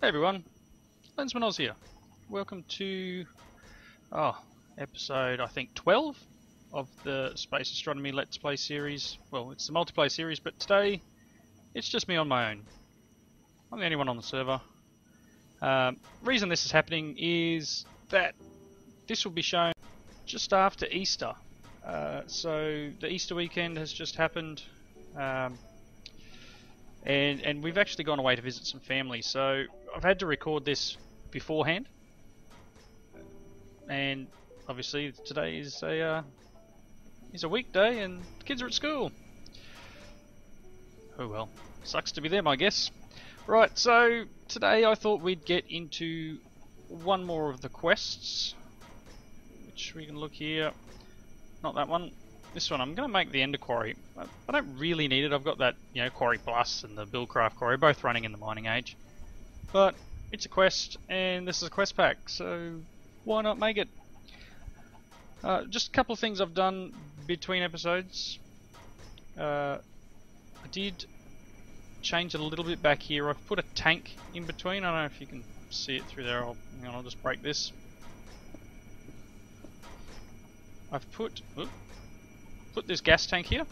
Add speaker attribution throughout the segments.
Speaker 1: Hey everyone, Lensman Oz here. Welcome to episode I think 12 of the Space Astronomy Let's Play series. Well, it's the multiplayer series, but today it's just me on my own. I'm the only one on the server. Reason this is happening is that this will be shown just after Easter. So the Easter weekend has just happened. And we've actually gone away to visit some family, so I've had to record this beforehand. And obviously today is a weekday and the kids are at school. Oh well, sucks to be them, I guess. Right, so today I thought we'd get into one more of the quests, which we can look here. Not that one. This one, I'm going to make the Ender Quarry. I don't really need it. I've got that, Quarry Plus and the Buildcraft Quarry, both running in the mining age. But it's a quest, and this is a quest pack, so why not make it? Just a couple of things I've done between episodes. I did change it a little bit back here. I've put a tank in between. I don't know if you can see it through there. I'll just break this. I've put this gas tank here,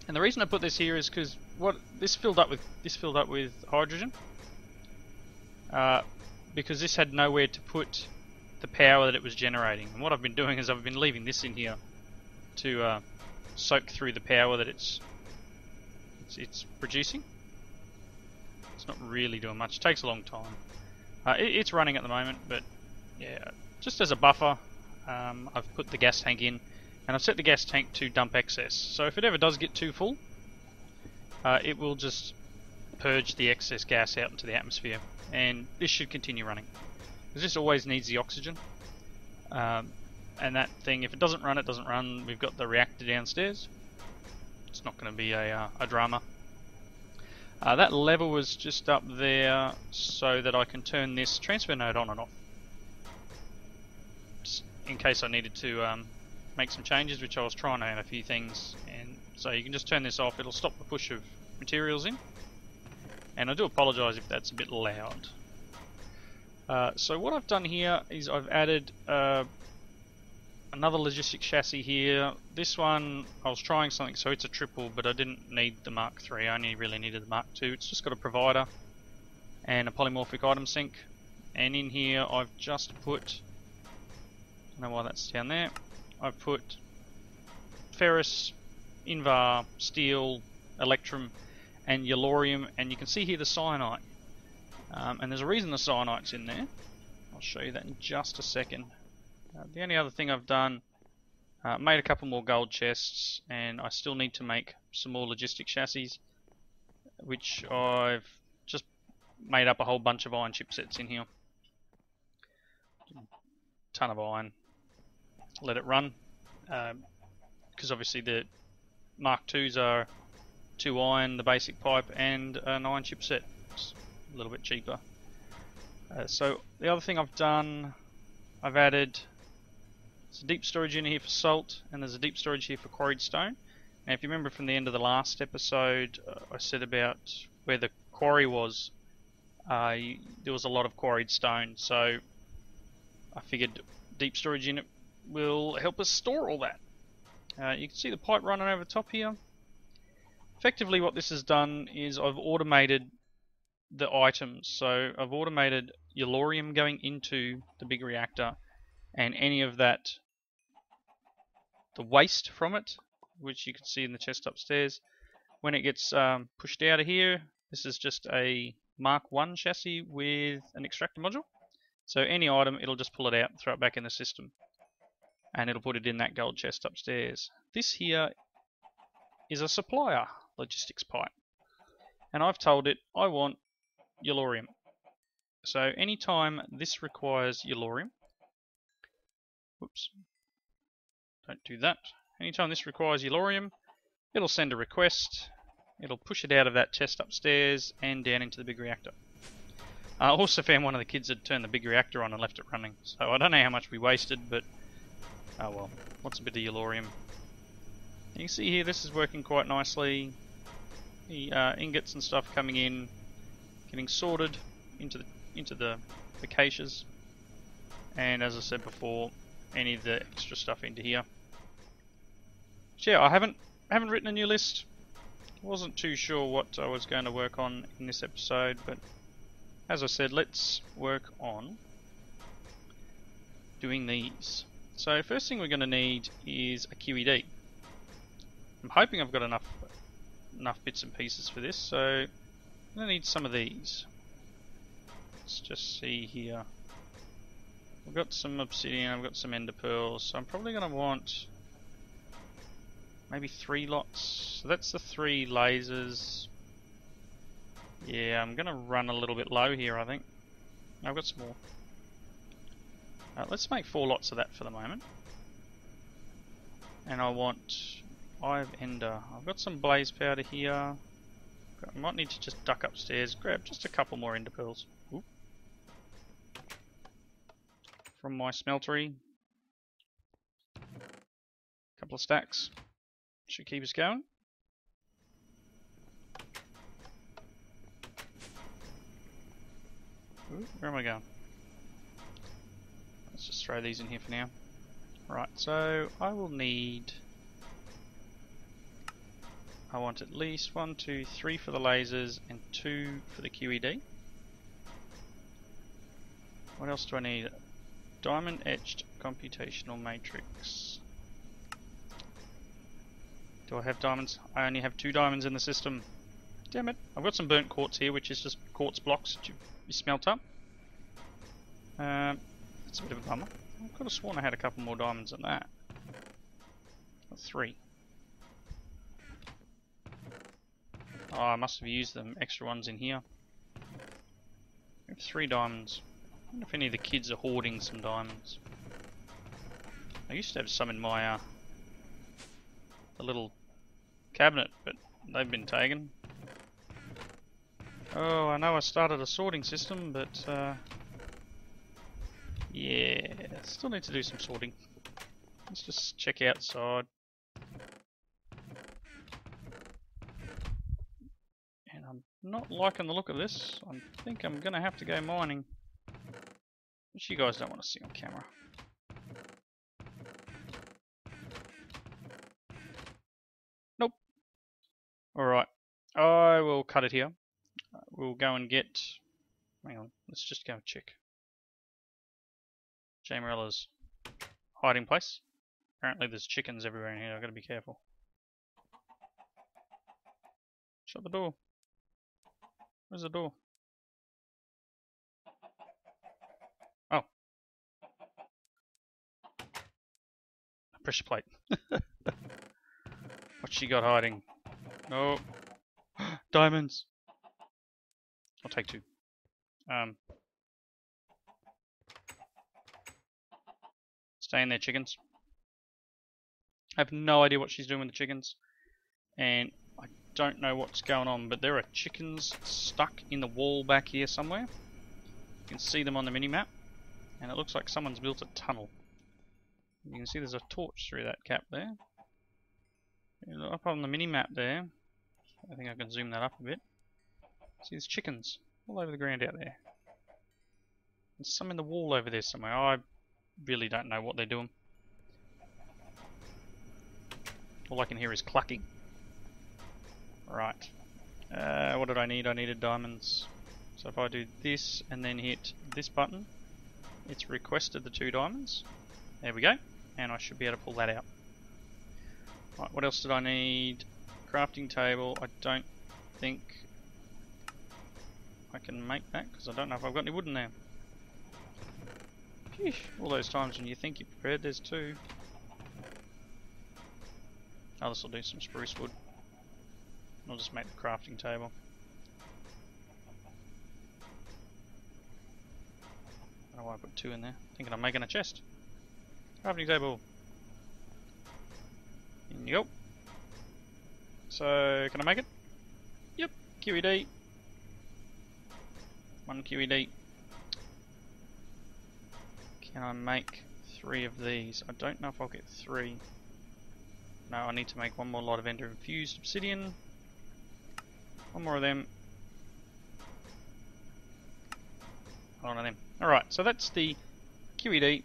Speaker 1: and the reason I put this here is because this filled up with hydrogen, because this had nowhere to put the power that it was generating. And what I've been doing is I've been leaving this in here to soak through the power that it's producing. It's not really doing much. It takes a long time. It's running at the moment, but yeah, just as a buffer, I've put the gas tank in. And I've set the gas tank to dump excess, so if it ever does get too full, it will just purge the excess gas out into the atmosphere, and this should continue running. Because this always needs the oxygen, and that thing, if it doesn't run, it doesn't run. We've got the reactor downstairs. It's not going to be a drama. That lever was just up there so that I can turn this transfer node on and off, just in case I needed to make some changes, which I was trying out a few things, and so you can just turn this off. It'll stop the push of materials in, and I do apologise if that's a bit loud. So what I've done here is I've added another logistics chassis here. This one I was trying something, so it's a triple, but I didn't need the Mark III. I only really needed the Mark II. It's just got a provider and a polymorphic item sink, and in here I've just put, I don't know why that's down there, I've put ferrous, invar, steel, electrum, and yellorium, and you can see here the cyanite. And there's a reason the cyanite's in there. I'll show you that in just a second. The only other thing I've done, made a couple more gold chests, and I still need to make some more logistic chassis, which I've just made up a whole bunch of iron chipsets in here. Ton of iron. Let it run, because obviously the Mark IIs are 2 iron, the basic pipe, and an iron chipset. It's a little bit cheaper. So the other thing I've done, I've added there's a deep storage unit here for salt, and there's a deep storage here for quarried stone. Now if you remember from the end of the last episode, I said about where the quarry was, there was a lot of quarried stone, so I figured deep storage unit will help us store all that. You can see the pipe running over the top here. Effectively what this has done is I've automated the items. So I've automated yellorium going into the big reactor, and any of that, the waste from it, which you can see in the chest upstairs, when it gets pushed out of here, this is just a Mark I chassis with an extractor module. So any item, it'll just pull it out and throw it back in the system, and it'll put it in that gold chest upstairs. This here is a supplier logistics pipe, and I've told it I want yellorium. So anytime this requires yellorium, whoops, don't do that. Anytime this requires yellorium, it'll send a request, it'll push it out of that chest upstairs and down into the big reactor. I also found one of the kids had turned the big reactor on and left it running, so I don't know how much we wasted, but oh well, what's a bit of yellorium? You can see here this is working quite nicely. The ingots and stuff coming in, getting sorted, into the caches, and as I said before, any of the extra stuff into here. So yeah, I haven't written a new list. Wasn't too sure what I was going to work on in this episode, but as I said, let's work on doing these. So first thing we're going to need is a QED. I'm hoping I've got enough bits and pieces for this, so I'm going to need some of these. Let's just see here. I've got some obsidian, I've got some ender pearls, so I'm probably going to want maybe 3 lots. So that's the 3 lasers. Yeah, I'm going to run a little bit low here, I think. I've got some more. Let's make 4 lots of that for the moment. And I want 5 ender. I've got some blaze powder here. I might need to just duck upstairs, grab just a couple more ender pearls. Ooh. From my smeltery. Couple of stacks. Should keep us going. Ooh, where am I going? Let's just throw these in here for now. Right, so I will need... I want at least 1, 2, 3 for the lasers and 2 for the QED. What else do I need? Diamond etched computational matrix. Do I have diamonds? I only have 2 diamonds in the system. Damn it. I've got some burnt quartz here, which is just quartz blocks that you smelt up. That's a bit of a bummer. I could have sworn I had a couple more diamonds than that. 3. Oh, I must have used them extra ones in here. I have 3 diamonds. I wonder if any of the kids are hoarding some diamonds. I used to have some in my the little cabinet, but they've been taken. Oh, I know I started a sorting system, but yeah, still need to do some sorting. Let's just check outside. And I'm not liking the look of this. I think I'm going to have to go mining. Which you guys don't want to see on camera. Nope. Alright, I will cut it here. We'll go and get... Hang on, let's just go and check. Jamerella's hiding place. Apparently there's chickens everywhere in here, I've got to be careful. Shut the door. Where's the door? Oh. Pressure plate. What's she got hiding? No. Diamonds! I'll take 2. Stay in there, chickens. I have no idea what she's doing with the chickens. And I don't know what's going on, but there are chickens stuck in the wall back here somewhere. You can see them on the mini-map. And it looks like someone's built a tunnel. You can see there's a torch through that cap there. Up on the mini-map there. I think I can zoom that up a bit. See, there's chickens all over the ground out there. There's some in the wall over there somewhere. I really don't know what they're doing. All I can hear is clucking. Right. What did I need? I needed diamonds. So if I do this and then hit this button, it's requested the 2 diamonds. There we go. And I should be able to pull that out. Right, what else did I need? Crafting table. I don't think I can make that because I don't know if I've got any wood in there. Phew, all those times when you think you're prepared, there's 2. Oh, this will do some spruce wood. I'll just make the crafting table. I don't know why I put 2 in there. Thinking I'm making a chest. Crafting table. In you go. So, can I make it? Yep, QED. 1 QED. Can I make 3 of these? I don't know if I'll get 3. No, I need to make 1 more lot of ender infused obsidian. 1 more of them. one of them. Alright, so that's the QED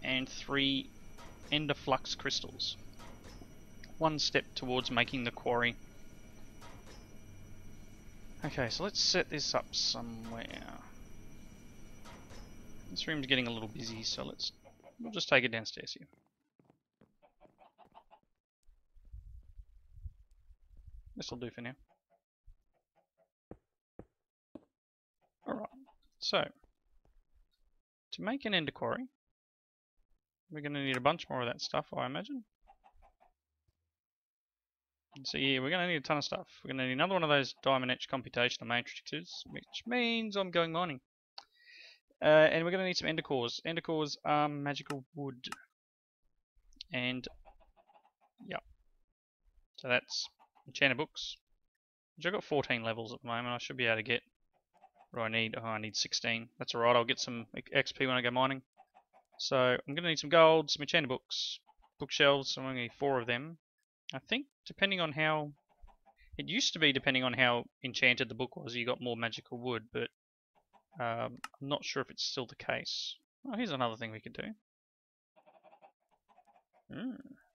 Speaker 1: and 3 Ender Flux crystals. One step towards making the quarry. Okay, so let's set this up somewhere. This room's getting a little busy, so we'll just take it downstairs here. This'll do for now. Alright, so to make an ender quarry, we're going to need a bunch more of that stuff, I imagine. So yeah, we're going to need a ton of stuff. We're going to need another one of those diamond etch computational matrices, which means I'm going mining. And we're going to need some ender cores. Ender cores are magical wood. And, yeah. So that's enchanted books, which I've got 14 levels at the moment. I should be able to get what I need. Oh, I need 16. That's alright, I'll get some XP when I go mining. So I'm going to need some gold, some enchanted books, bookshelves. So I'm going to need 4 of them. I think depending on how... It used to be depending on how enchanted the book was, you got more magical wood, but I'm not sure if it's still the case. Oh, here's another thing we could do.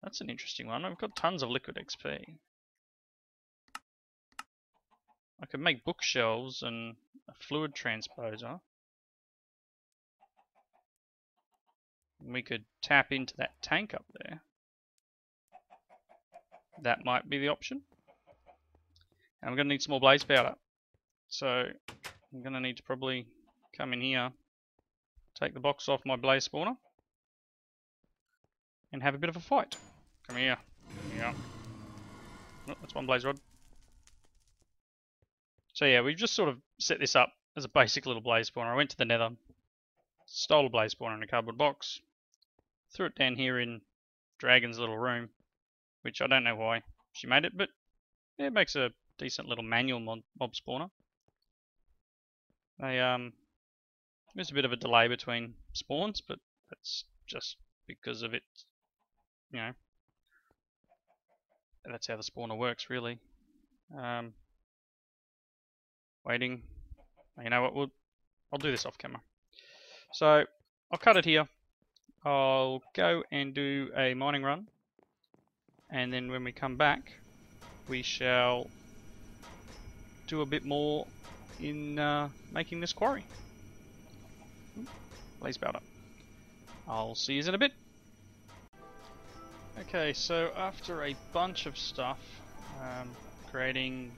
Speaker 1: That's an interesting one. I've got tons of liquid XP. I could make bookshelves and a fluid transposer. And we could tap into that tank up there. That might be the option. And I'm going to need some more blaze powder. So I'm going to need to probably come in here, take the box off my blaze spawner, and have a bit of a fight. Come here. Yeah. Oh, that's one blaze rod. So yeah, we've just sort of set this up as a basic little blaze spawner. I went to the nether, stole a blaze spawner in a cardboard box, threw it down here in Dragon's little room, which I don't know why she made it, but yeah, it makes a decent little manual mob spawner. There's a bit of a delay between spawns, but that's just because of it, you know, that's how the spawner works really. Waiting. You know what, I'll do this off camera. So I'll cut it here. I'll go and do a mining run, and then when we come back we shall do a bit more in making this quarry. Blaze powder. I'll see you in a bit. Okay, so after a bunch of stuff, creating,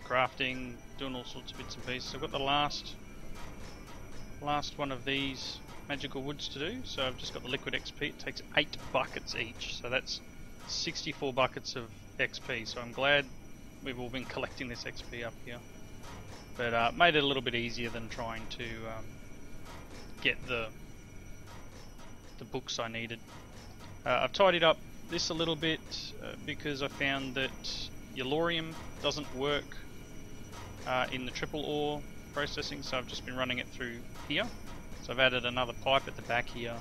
Speaker 1: crafting, doing all sorts of bits and pieces, I've got the last one of these magical woods to do. So I've just got the liquid XP. It takes 8 buckets each, so that's 64 buckets of XP. So I'm glad we've all been collecting this XP up here, but made it a little bit easier than trying to get the books I needed. I've tidied up this a little bit because I found that Yellorium doesn't work in the triple ore processing, so I've just been running it through here. So I've added another pipe at the back here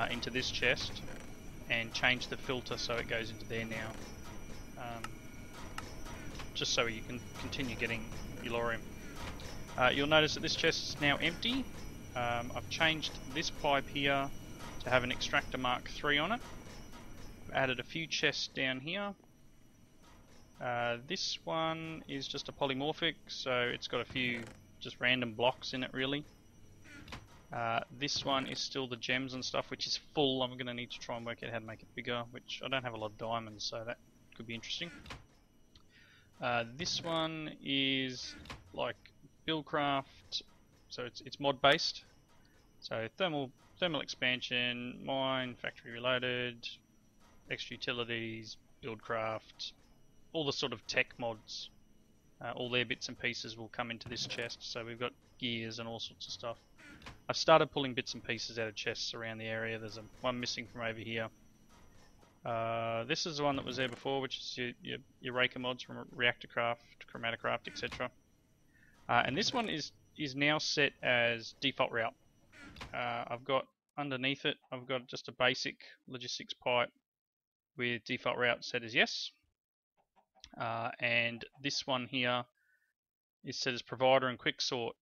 Speaker 1: into this chest and changed the filter so it goes into there now, just so you can continue getting Yellorium. You'll notice that this chest is now empty. I've changed this pipe here to have an extractor Mark III on it. I've added a few chests down here. This one is just a polymorphic, so it's got a few just random blocks in it really. This one is still the gems and stuff, which is full. I'm going to need to try and work out how to make it bigger, which I don't have a lot of diamonds, so that could be interesting. This one is like buildcraft, so it's mod based. So thermal expansion, mine, factory reloaded, extra utilities, buildcraft, all the sort of tech mods, all their bits and pieces will come into this chest. So we've got gears and all sorts of stuff. I've started pulling bits and pieces out of chests around the area. There's one missing from over here. This is the one that was there before, which is your Raker mods from Reactorcraft, Chromatocraft, etc. And this one is now set as default route. I've got underneath it, I've got just a basic logistics pipe with default route set as yes. And this one here is set as provider and quick sort.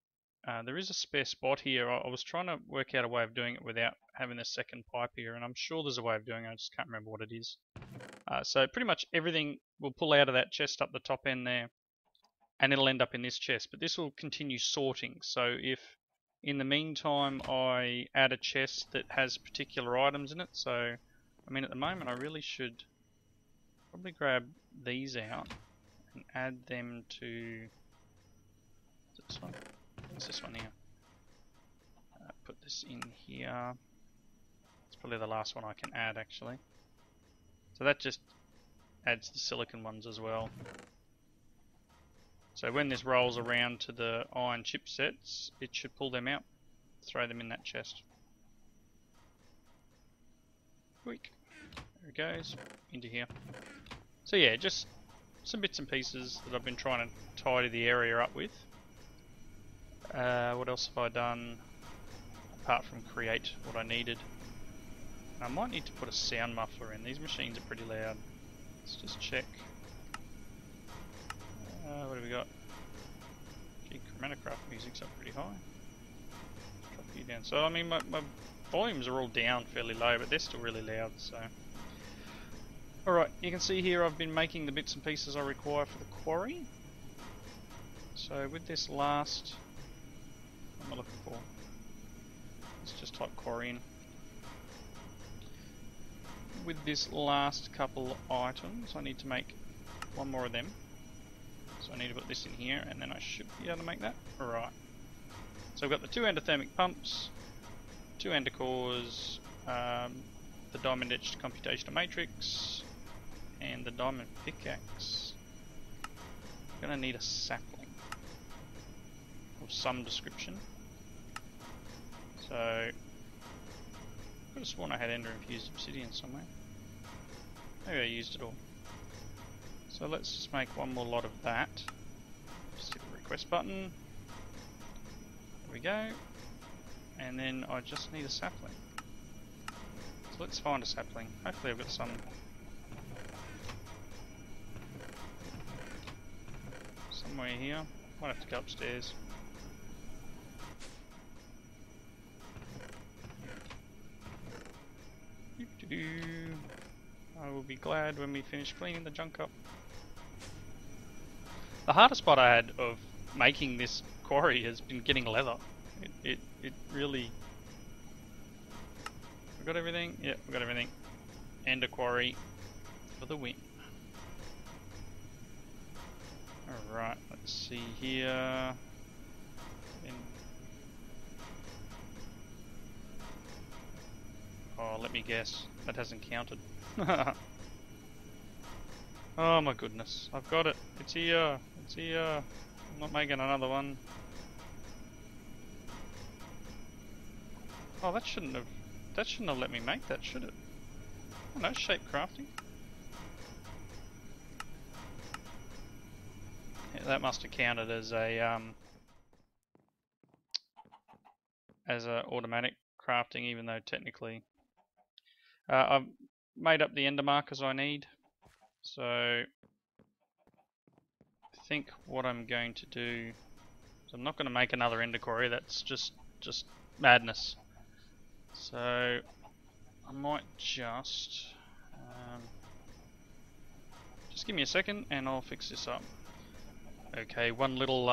Speaker 1: There is a spare spot here. I was trying to work out a way of doing it without having a second pipe here, and I'm sure there's a way of doing it, I just can't remember what it is. So pretty much everything will pull out of that chest up the top end there, and it'll end up in this chest, but this will continue sorting. So if in the meantime I add a chest that has particular items in it, so I mean at the moment I really should probably grab these out and add them to this one. What's this one here? Put this in here. It's probably the last one I can add actually. So that just adds the silicon ones as well. So when this rolls around to the iron chipsets, it should pull them out, throw them in that chest. Quick. There it goes, into here. So yeah, just some bits and pieces that I've been trying to tidy the area up with. What else have I done apart from create what I needed? I might need to put a sound muffler in. These machines are pretty loud. Let's just check. What have we got? Gee, Chromatograph music's up pretty high. Drop you down. So I mean my volumes are all down fairly low, but they're still really loud, so. Alright, you can see here I've been making the bits and pieces I require for the quarry. So with this last, what am I looking for? Let's just type quarry in. With this last couple items, I need to make one more of them. So I need to put this in here, and then I should be able to make that. Alright. So I've got the 2 endothermic pumps, 2 endocores, the diamond etched computational matrix, and the diamond pickaxe. I'm going to need a sapling of some description. So I could have sworn I had ender infused obsidian somewhere. Maybe I used it all. So let's just make one more lot of that. Just hit the request button. There we go. And then I just need a sapling. So let's find a sapling. Hopefully I've got some somewhere here. Might have to go upstairs. I will be glad when we finish cleaning the junk up. The hardest part I had of making this quarry has been getting leather. It really... We got everything? Yeah, we got everything. And a quarry for the win. Alright, let's see here. Oh, let me guess. That hasn't counted. Oh my goodness. I've got it. It's here. It's here. I'm not making another one. Oh, that shouldn't have let me make that, should it? Oh no, shape crafting. Yeah, that must have counted as a automatic crafting, even though technically I've made up the ender markers I need. So I think what I'm going to do is I'm not going to make another ender quarry. That's just madness. So I might just give me a second and I'll fix this up. Okay, one little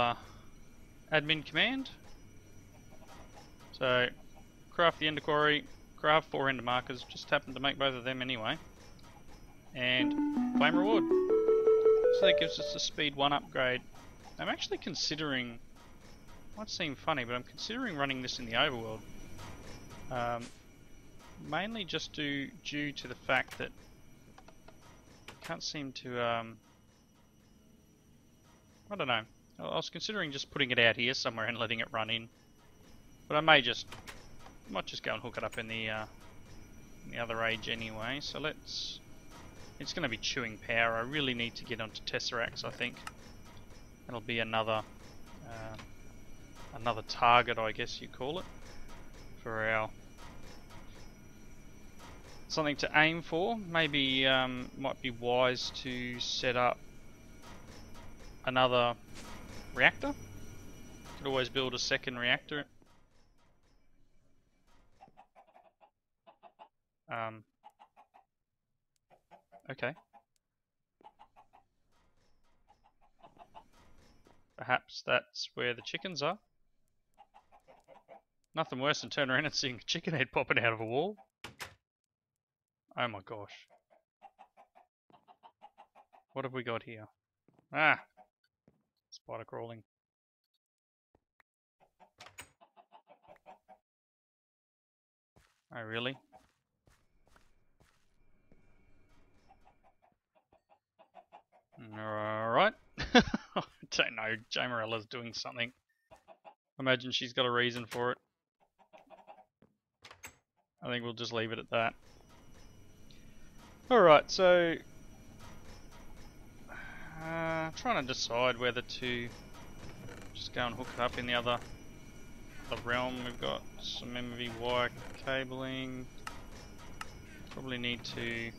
Speaker 1: admin command. So craft the ender quarry, craft 4 ender markers, just happened to make both of them anyway. And claim reward. So that gives us a speed 1 upgrade. I'm actually considering, might seem funny, but I'm considering running this in the overworld. Mainly just due to the fact that I can't seem to, I don't know. I was considering just putting it out here somewhere and letting it run in. But I might just go and hook it up in the other age anyway. So let's. It's going to be chewing power. I really need to get onto Tesseracts. I think it'll be another target, I guess you call it, for our something to aim for. Maybe might be wise to set up another reactor Could always build a second reactor. Okay. Perhaps that's where the chickens are. Nothing worse than turning around and seeing a chicken head popping out of a wall. Oh my gosh. What have we got here? Ah! Spider crawling. Oh really? Alright. I don't know, Jamerella's doing something. Imagine she's got a reason for it. I think we'll just leave it at that. Alright, so trying to decide whether to just go and hook it up in the other realm. We've got some MVY cabling. Probably need to...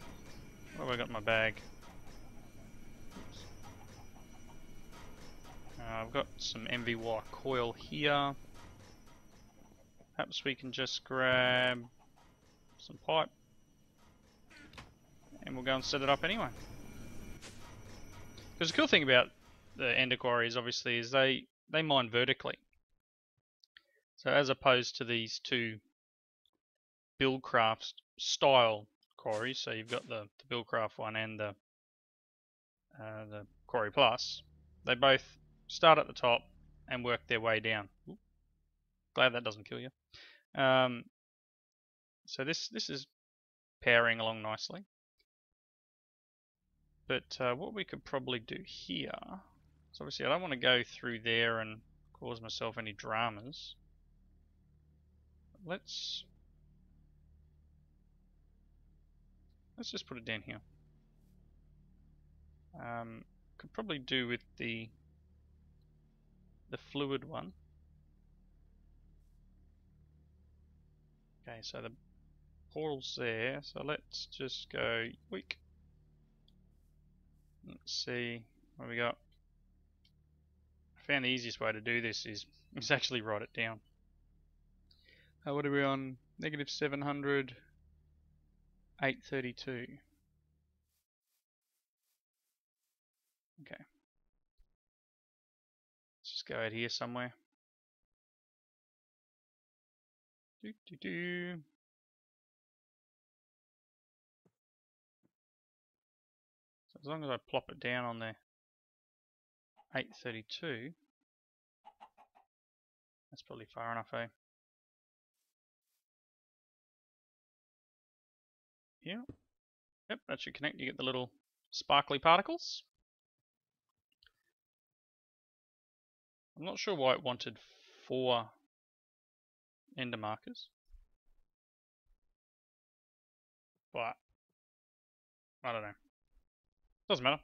Speaker 1: What have I got in my bag? I've got some MVY coil here. Perhaps we can just grab some pipe and we'll go and set it up anyway. Because the cool thing about the Ender quarries obviously is they mine vertically. So as opposed to these two Buildcraft style quarries, so you've got the Buildcraft one and the Quarry Plus, they both start at the top and work their way down. Ooh, glad that doesn't kill you. So this is powering along nicely. But what we could probably do here, so obviously I don't want to go through there and cause myself any dramas. Let's just put it down here. Could probably do with the fluid one. Okay, so the portal's there, so let's just go weak. Let's see what we got. I found the easiest way to do this is actually write it down. What are we on? Negative 700, 832. Okay. Let's just go out here somewhere. So as long as I plop it down on there, 832, that's probably far enough, eh? Yeah. Yep, that should connect. You get the little sparkly particles. I'm not sure why it wanted 4 ender markers, but I don't know. Doesn't matter.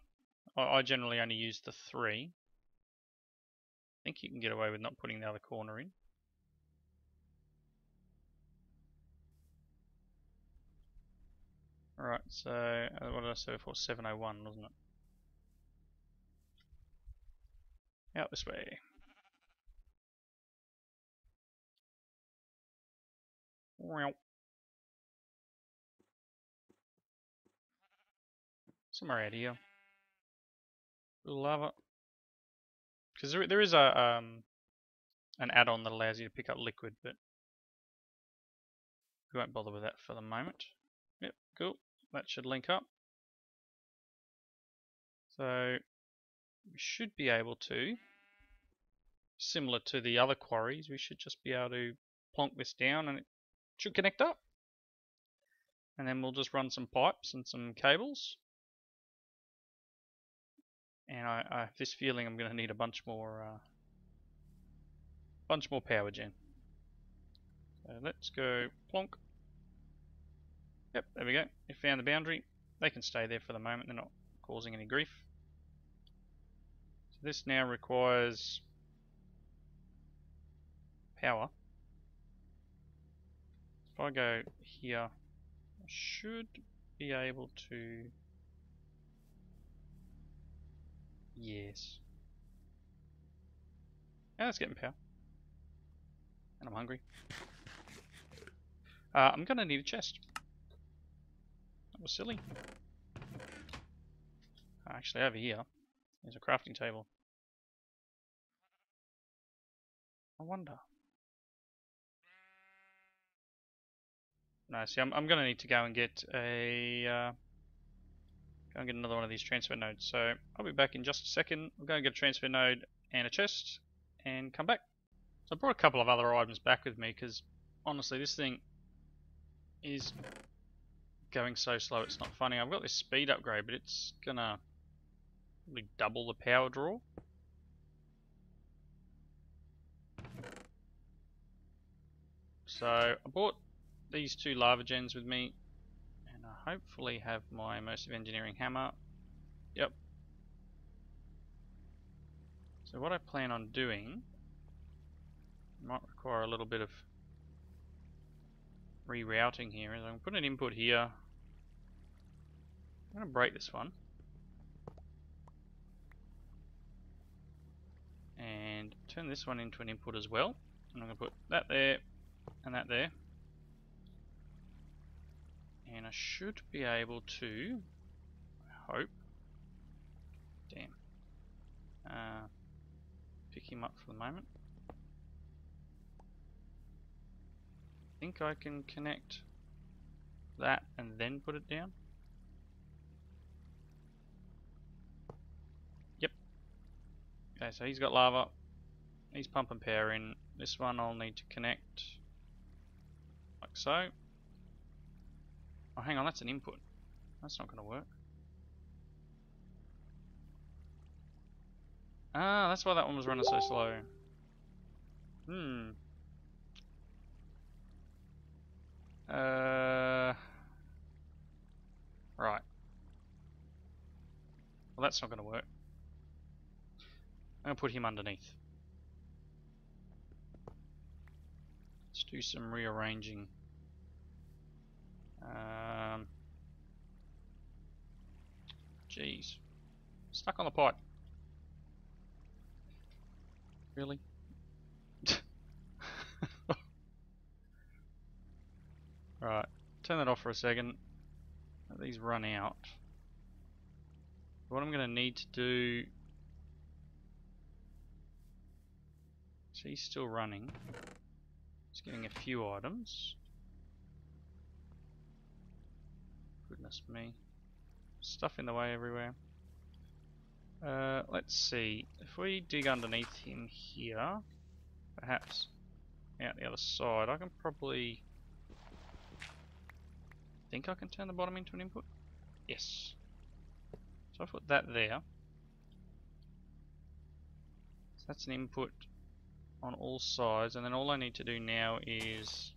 Speaker 1: I generally only use the 3. I think you can get away with not putting the other corner in. Alright, so what did I say before? 701, wasn't it? Out this way. Somewhere out here. Little lava. Because there is a an add-on that allows you to pick up liquid, but we won't bother with that for the moment. Yep, cool. That should link up. So we should be able to, similar to the other quarries, we should just be able to plonk this down and it should connect up. And then we'll just run some pipes and some cables. And I have this feeling I'm going to need a bunch more power gen. So let's go plonk. Yep, there we go. We found the boundary. They can stay there for the moment. They're not causing any grief. So this now requires power. If I go here, I should be able to... Yes. Now it's getting power. hungry. I'm gonna need a chest. That was silly. Actually, over here, there's a crafting table. I wonder. No, see, I'm gonna need to go and get a go and get another one of these transfer nodes. So I'll be back in just a second. I'm going to get a transfer node and a chest, and come back. So I brought a couple of other items back with me because honestly, this thing is going so slow. It's not funny. I've got this speed upgrade, but it's gonna really double the power draw. So I bought these two lava gens with me, and I hopefully have my immersive engineering hammer. Yep. So what I plan on doing might require a little bit of rerouting here. Is I'm going to put an input here. I'm going to break this one. And turn this one into an input as well. And I'm going to put that there and that there. And I should be able to, I hope, damn, pick him up for the moment. I think I can connect that and then put it down. Yep. Okay, so he's got lava. He's pumping power in. This one I'll need to connect like so. Oh, hang on, that's an input. That's not going to work. Ah, that's why that one was running so slow. Right. Well, that's not going to work. I'm going to put him underneath. Let's do some rearranging. Jeez. Stuck on the pipe. Really? Right. Turn that off for a second. Let these run out. What I'm going to need to do... So he's still running. He's getting a few items. Goodness me. Stuff in the way everywhere. Let's see. If we dig underneath him here, perhaps out the other side, I can probably... think I can turn the bottom into an input? Yes. So I put that there. So that's an input on all sides, and then all I need to do now is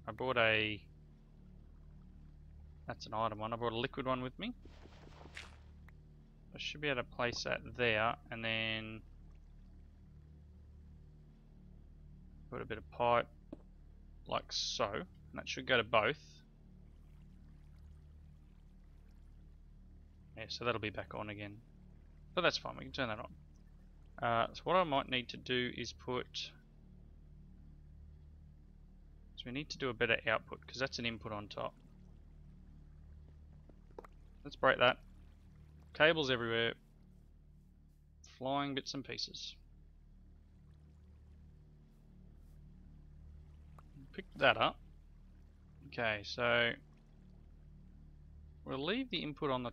Speaker 1: I brought a... that's an item one. I brought a liquid one with me. I should be able to place that there, and then put a bit of pipe like so, and that should go to both. Yeah, so that'll be back on again, but that's fine, we can turn that on. So what I might need to do is put, so we need to do a better output because that's an input on top. Let's break that. Cables everywhere, flying bits and pieces. Pick that up. Okay, so we'll leave the input on the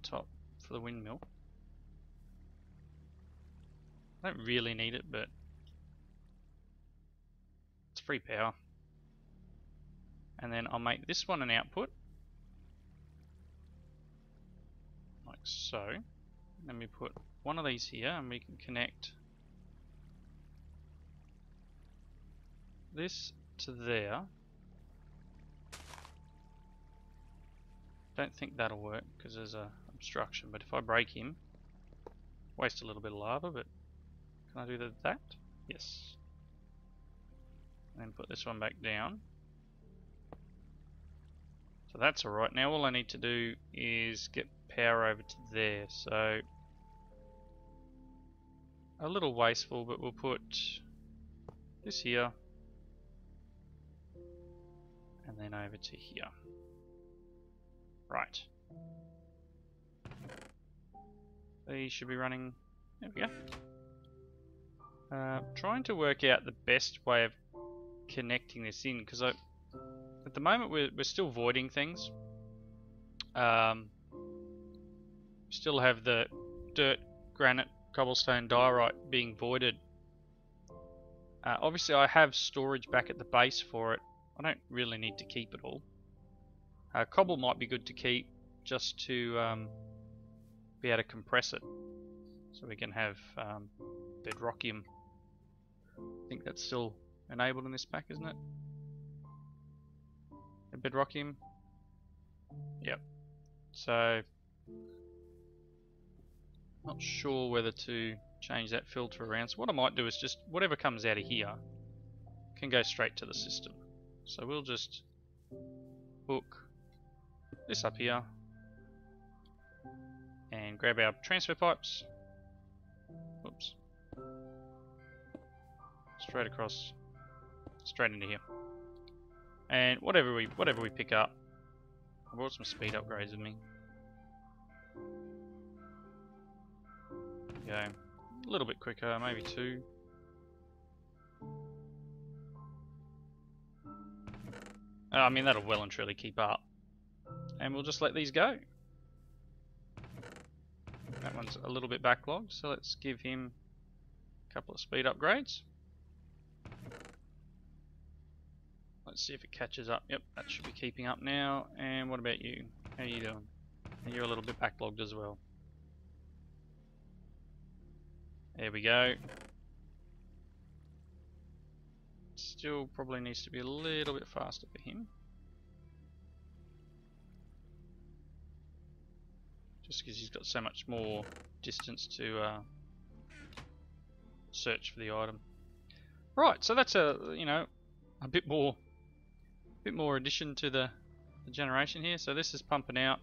Speaker 1: top for the windmill. I don't really need it, but it's free power. And then I'll make this one an output. Like so. Then we put one of these here and we can connect this to there. Don't think that'll work because there's a obstruction, but if I break him, waste a little bit of lava, but can I do that? Yes. And then put this one back down. So that's alright. Now all I need to do is get power over to there. So a little wasteful, but we'll put this here and then over to here. Right. These should be running. There we go. Trying to work out the best way of connecting this in, because at the moment we're still voiding things. Still have the dirt, granite, cobblestone, diorite being voided. Obviously I have storage back at the base for it. I don't really need to keep it all. Cobble might be good to keep, just to be able to compress it, so we can have bedrockium. I think that's still enabled in this pack, isn't it? Bedrockium. Yep. So not sure whether to change that filter around. So what I might do is just whatever comes out of here can go straight to the system. So we'll just hook this up here and grab our transfer pipes. Whoops. Straight across, straight into here. And whatever we pick up, I brought some speed upgrades with me. Go a little bit quicker, maybe 2. I mean, that'll well and truly keep up. And we'll just let these go. That one's a little bit backlogged, so let's give him a couple of speed upgrades. Let's see if it catches up. Yep, that should be keeping up now. And what about you? How are you doing? And you're a little bit backlogged as well. There we go. Still probably needs to be a little bit faster for him. Just because he's got so much more distance to search for the item. Right, so that's a bit more addition to the generation here. So this is pumping out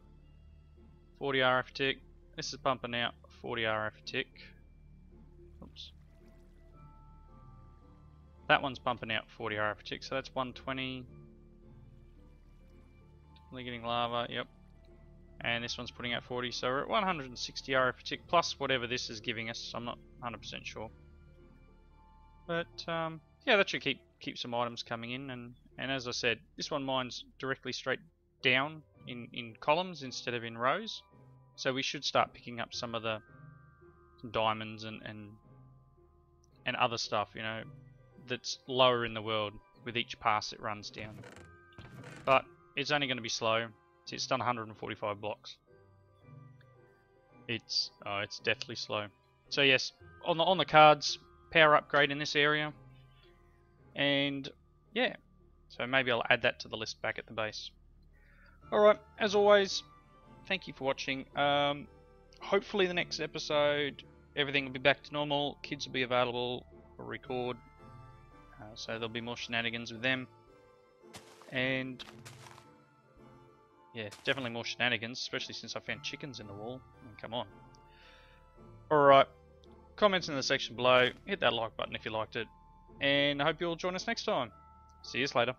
Speaker 1: 40 RF tick. This is pumping out 40 RF tick. Oops. That one's pumping out 40 RF tick, so that's 120. Only getting lava, yep. And this one's putting out 40, so we're at 160 RF tick plus whatever this is giving us. I'm not 100% sure. But yeah, that should keep some items coming in, and as I said, this one mines directly straight down in columns instead of in rows. So we should start picking up some diamonds and other stuff, that's lower in the world with each pass it runs down. But it's only going to be slow. It's done 145 blocks. It's deathly slow. So yes, on the cards, power upgrade in this area, and yeah, so maybe I'll add that to the list back at the base. Alright, as always, thank you for watching. Hopefully the next episode everything will be back to normal, kids will be available for record, so there'll be more shenanigans with them, and yeah, definitely more shenanigans, especially since I found chickens in the wall. I mean, come on. Alright, comments in the section below, hit that like button if you liked it, and I hope you'll join us next time. See you later.